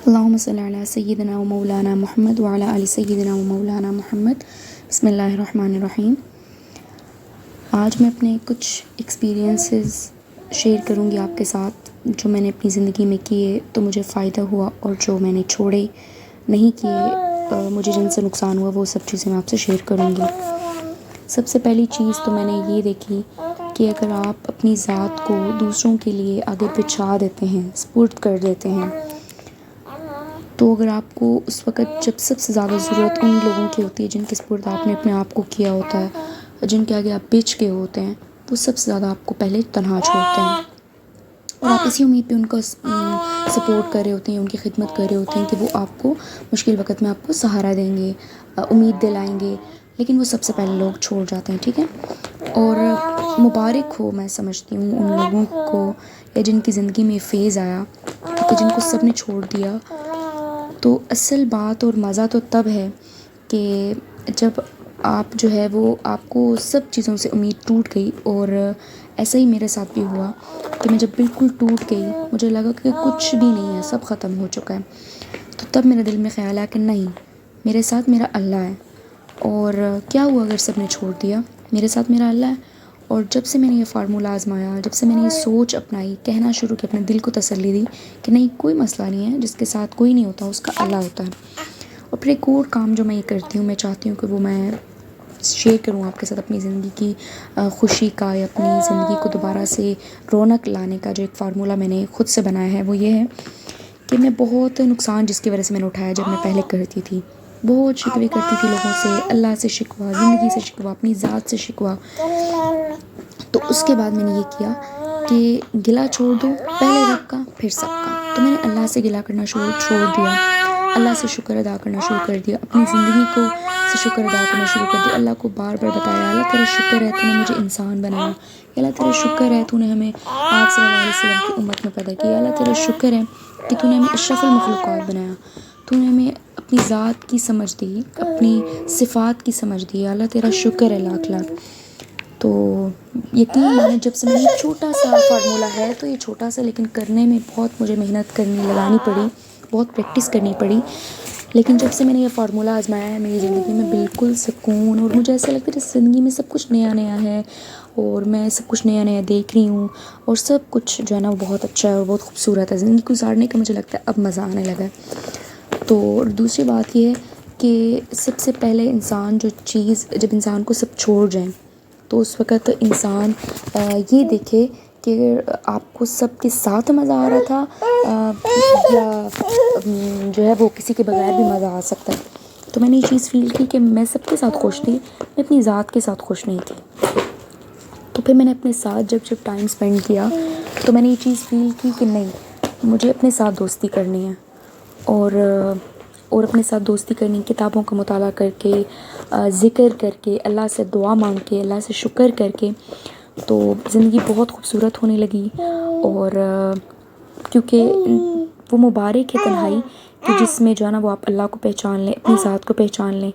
اللہم صلی علی سیدنا و مولانا محمد وعلی آل سیدنا و مولانا محمد. بسم اللہ الرحمن الرحیم. آج میں اپنے کچھ ایکسپیرینسز شیئر کروں گی آپ کے ساتھ جو میں نے اپنی زندگی میں کیے تو مجھے فائدہ ہوا، اور جو میں نے چھوڑے نہیں کیے مجھے جن سے نقصان ہوا، وہ سب چیزیں میں آپ سے شیئر کروں گی. سب سے پہلی چیز تو میں نے یہ دیکھی کہ اگر آپ اپنی ذات کو دوسروں کے لیے آگے بچھا دیتے ہیں، سپرد کر دیتے ہیں، تو اگر آپ کو اس وقت جب سب سے زیادہ ضرورت ان لوگوں کی ہوتی ہے جن کے سپرد آپ نے اپنے آپ کو کیا ہوتا ہے، جن کے آگے آپ بچھ گئے ہوتے ہیں، تو سب سے زیادہ آپ کو پہلے تنہا چھوڑتے ہیں، اور آپ اسی امید پہ ان کا سپورٹ کر رہے ہوتے ہیں، ان کی خدمت کر رہے ہوتے ہیں کہ وہ آپ کو مشکل وقت میں آپ کو سہارا دیں گے، امید دلائیں گے، لیکن وہ سب سے پہلے لوگ چھوڑ جاتے ہیں. ٹھیک ہے. اور مبارک ہو، میں سمجھتی ہوں ان لوگوں کو یا جن کی زندگی میں فیز آیا، کیونکہ جن کو سب نے چھوڑ دیا. تو اصل بات اور مزہ تو تب ہے کہ جب آپ جو ہے وہ آپ کو سب چیزوں سے امید ٹوٹ گئی، اور ایسا ہی میرے ساتھ بھی ہوا کہ میں جب بالکل ٹوٹ گئی، مجھے لگا کہ کچھ بھی نہیں ہے، سب ختم ہو چکا ہے. تو تب میرے دل میں خیال آیا کہ نہیں، میرے ساتھ میرا اللہ ہے، اور کیا ہوا اگر سب نے چھوڑ دیا، میرے ساتھ میرا اللہ ہے. اور جب سے میں نے یہ فارمولہ آزمایا، جب سے میں نے یہ سوچ اپنائی، کہنا شروع کیا، اپنے دل کو تسلی دی کہ نہیں، کوئی مسئلہ نہیں ہے، جس کے ساتھ کوئی نہیں ہوتا اس کا اللہ ہوتا ہے. اور پھر ایک اور کام جو میں یہ کرتی ہوں، میں چاہتی ہوں کہ وہ میں شیئر کروں آپ کے ساتھ، اپنی زندگی کی خوشی کا یا اپنی زندگی کو دوبارہ سے رونق لانے کا جو ایک فارمولہ میں نے خود سے بنایا ہے، وہ یہ ہے کہ میں بہت نقصان جس کی وجہ سے میں نے اٹھایا جب میں پہلے کرتی تھی، بہت شکوے کرتی تھی لوگوں سے، اللہ سے شکوہ، زندگی سے شکوہ، اپنی ذات سے شکوہ. تو اس کے بعد میں نے یہ کیا کہ گلہ چھوڑ دو، پہلے رب کا پھر سب کا. تو میں نے اللہ سے گلہ کرنا چھوڑ دیا، اللہ سے شکر ادا کرنا شروع کر دیا، اپنی زندگی کو سے شکر ادا کرنا شروع کر دیا. اللہ کو بار بار بتایا، اللہ تیرا شکر ہے تو نے مجھے انسان بنایا، اللہ تیرا شکر ہے تو نے ہمیں آپ صلی اللہ علیہ وسلم کی امت میں پیدا کیا، اللہ تیرا شکر ہے کہ تو نے ہمیں اشرف المخلوقات بنایا، تو نے ہمیں اپنی ذات کی سمجھ دی، اپنی صفات کی سمجھ دی، اللہ تیرا شکر ہے لاکھ لاکھ. تو یقین مانے جب سے میں نے چھوٹا سا فارمولہ ہے، تو یہ چھوٹا سا لیکن کرنے میں بہت مجھے محنت لگانی پڑی، بہت پریکٹس کرنی پڑی، لیکن جب سے میں نے یہ فارمولہ آزمایا ہے، میری زندگی میں بالکل سکون، اور مجھے ایسا لگتا ہے کہ زندگی میں سب کچھ نیا نیا ہے، اور میں سب کچھ نیا نیا دیکھ رہی ہوں، اور سب کچھ جو ہے نا وہ بہت اچھا ہے اور بہت خوبصورت ہے. زندگی گزارنے کا مجھے لگتا ہے اب مزہ آنے لگا ہے. تو دوسری بات یہ ہے کہ سب سے پہلے انسان جب انسان کو سب چھوڑ جائیں، تو اس وقت انسان یہ دیکھے کہ آپ کو سب کے ساتھ مزہ آ رہا تھا یا جو ہے وہ کسی کے بغیر بھی مزہ آ سکتا ہے. تو میں نے یہ چیز فیل کی کہ میں سب کے ساتھ خوش تھی، میں اپنی ذات کے ساتھ خوش نہیں تھی. تو پھر میں نے اپنے ساتھ جب ٹائم اسپینڈ کیا، تو میں نے یہ چیز فیل کی کہ نہیں، مجھے اپنے ساتھ دوستی کرنی ہے، اور اپنے ساتھ دوستی کرنی، کتابوں کا مطالعہ کر کے، ذکر کر کے، اللہ سے دعا مانگ کے، اللہ سے شکر کر کے. تو زندگی بہت خوبصورت ہونے لگی. اور کیونکہ وہ مبارک ہے تنہائی کہ جس میں جو ہے نا وہ آپ اللہ کو پہچان لیں، اپنی ذات کو پہچان لیں.